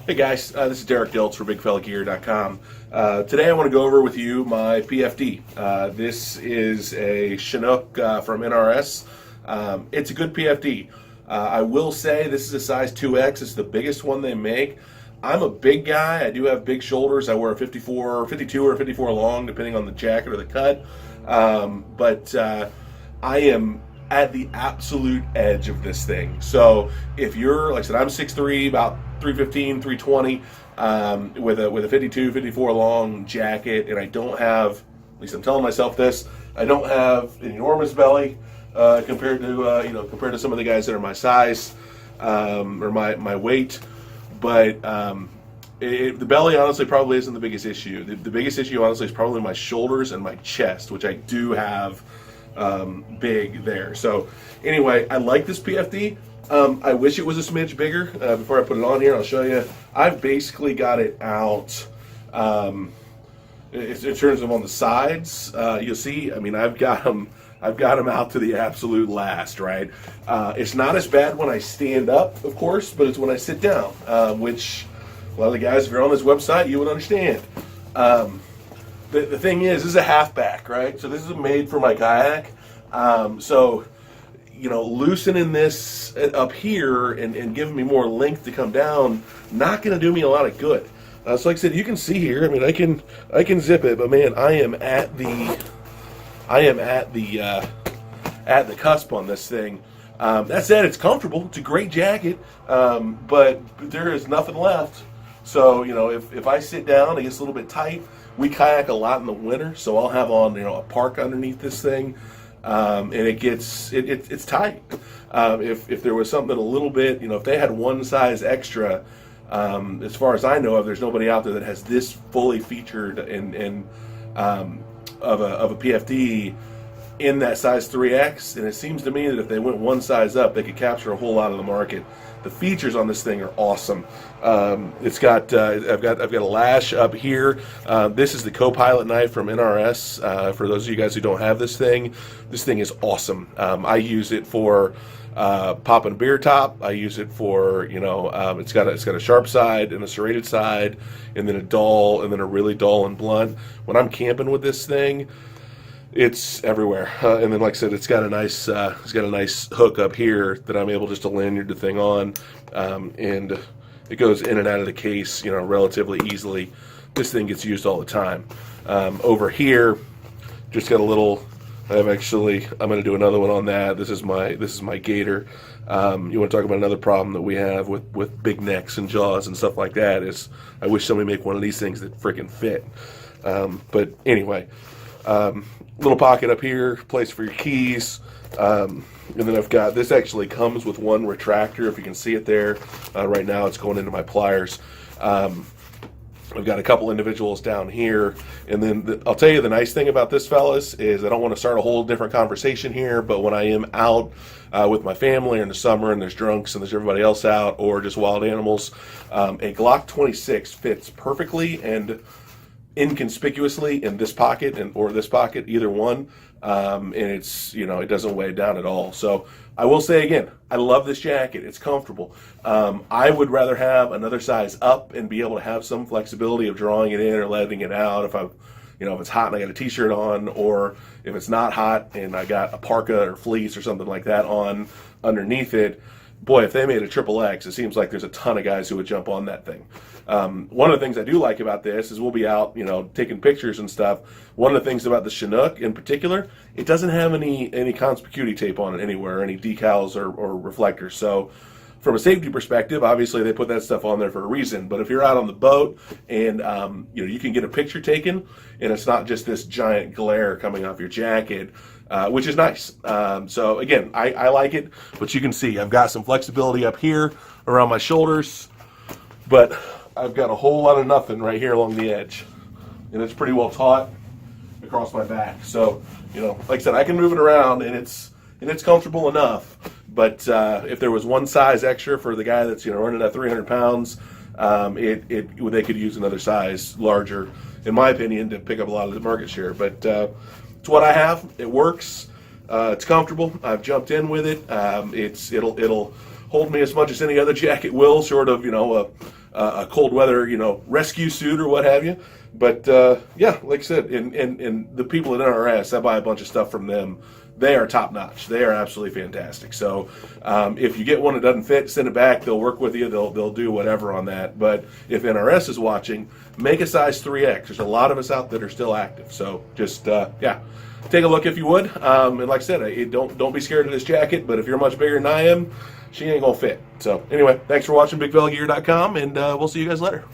Hey guys, this is Derrick for BigFellaGear.com. Today I want to go over with you my PFD. This is a Chinook from NRS. It's a good PFD. I will say this is a size 2X. It's the biggest one they make. I'm a big guy. I do have big shoulders. I wear a 54, 52 or 54 long, depending on the jacket or the cut. But I am at the absolute edge of this thing. So if you're, like I said, I'm 6'3", about 315, 320, with a 52, 54 long jacket, and I don't have, at least I'm telling myself this, I don't have an enormous belly compared to some of the guys that are my size or my weight. But the belly honestly probably isn't the biggest issue. The biggest issue honestly is probably my shoulders and my chest, which I do have big there. So anyway, I like this PFD. I wish it was a smidge bigger. Before I put it on here, I'll show you. I've basically got it out in terms of on the sides. You'll see, I mean, I've got them out to the absolute last, right? It's not as bad when I stand up, of course, but it's when I sit down, which a lot of the guys, if you're on this website, you would understand. The thing is, this is a halfback, right? So this is made for my kayak. So, you know, loosening this up here and giving me more length to come down, not going to do me a lot of good. So like I said, you can see here, I mean, I can zip it, but man, I am at the cusp on this thing. That said, it's comfortable. It's a great jacket, but there is nothing left. So, you know, if I sit down, it gets a little bit tight. We kayak a lot in the winter, so I'll have on, you know, a parka underneath this thing, and it's tight. If there was something a little bit, you know, if they had one size extra, as far as I know of, there's nobody out there that has this fully featured of a PFD in that size 3X, and it seems to me that if they went one size up, they could capture a whole lot of the market. The features on this thing are awesome. It's got I've got a lash up here. This is the Co-Pilot knife from NRS. For those of you guys who don't have this thing is awesome. I use it for popping a beer top. I use it for, you know, it's got a sharp side and a serrated side, and then a dull, and then a really dull and blunt. When I'm camping with this thing, it's everywhere. And then, like I said, it's got a nice hook up here that I'm able just to lanyard the thing on, and it goes in and out of the case, you know, relatively easily. This thing gets used all the time. Over here, just got a little. I'm going to do another one on that. This is my gator. You want to talk about another problem that we have with big necks and jaws and stuff like that is I wish somebody make one of these things that freaking fit. But anyway, little pocket up here, place for your keys. And then I've got, this actually comes with one retractor, if you can see it there. Right now it's going into my pliers. I've got a couple individuals down here, and then I'll tell you the nice thing about this, fellas, is I don't want to start a whole different conversation here, but when I am out with my family in the summer and there's drunks and there's everybody else out, or just wild animals, a Glock 26 fits perfectly and inconspicuously in this pocket or this pocket, either one, and it's, you know, it doesn't weigh down at all. So I will say again, I love this jacket. It's comfortable. I would rather have another size up and be able to have some flexibility of drawing it in or letting it out if if it's hot and I got a t-shirt on, or if it's not hot and I got a parka or fleece or something like that on underneath it. Boy, if they made a XXX, it seems like there's a ton of guys who would jump on that thing. One of the things I do like about this is we'll be out, you know, taking pictures and stuff. One of the things about the Chinook in particular, it doesn't have any conspicuity tape on it anywhere, any decals or reflectors. So from a safety perspective, obviously they put that stuff on there for a reason. But if you're out on the boat and you know, you can get a picture taken and it's not just this giant glare coming off your jacket, which is nice. So again, I like it, but you can see I've got some flexibility up here around my shoulders, but I've got a whole lot of nothing right here along the edge, and it's pretty well taut across my back. So, you know, like I said, I can move it around, and it's comfortable enough. But if there was one size extra for the guy that's, you know, running at 300 pounds, they could use another size larger, in my opinion, to pick up a lot of the market share. But it's what I have. It works. It's comfortable. I've jumped in with it. It'll hold me as much as any other jacket will, short of, you know, a cold weather, rescue suit or what have you. But yeah, like I said, and the people at NRS, I buy a bunch of stuff from them. They are top notch. They are absolutely fantastic. So if you get one that doesn't fit, send it back. They'll work with you. They'll do whatever on that. But if NRS is watching, make a size 3X. There's a lot of us out that are still active. So just yeah, take a look if you would. And like I said, don't be scared of this jacket. But if you're much bigger than I am, she ain't gonna fit. So anyway, thanks for watching BigFellaGear.com, and we'll see you guys later.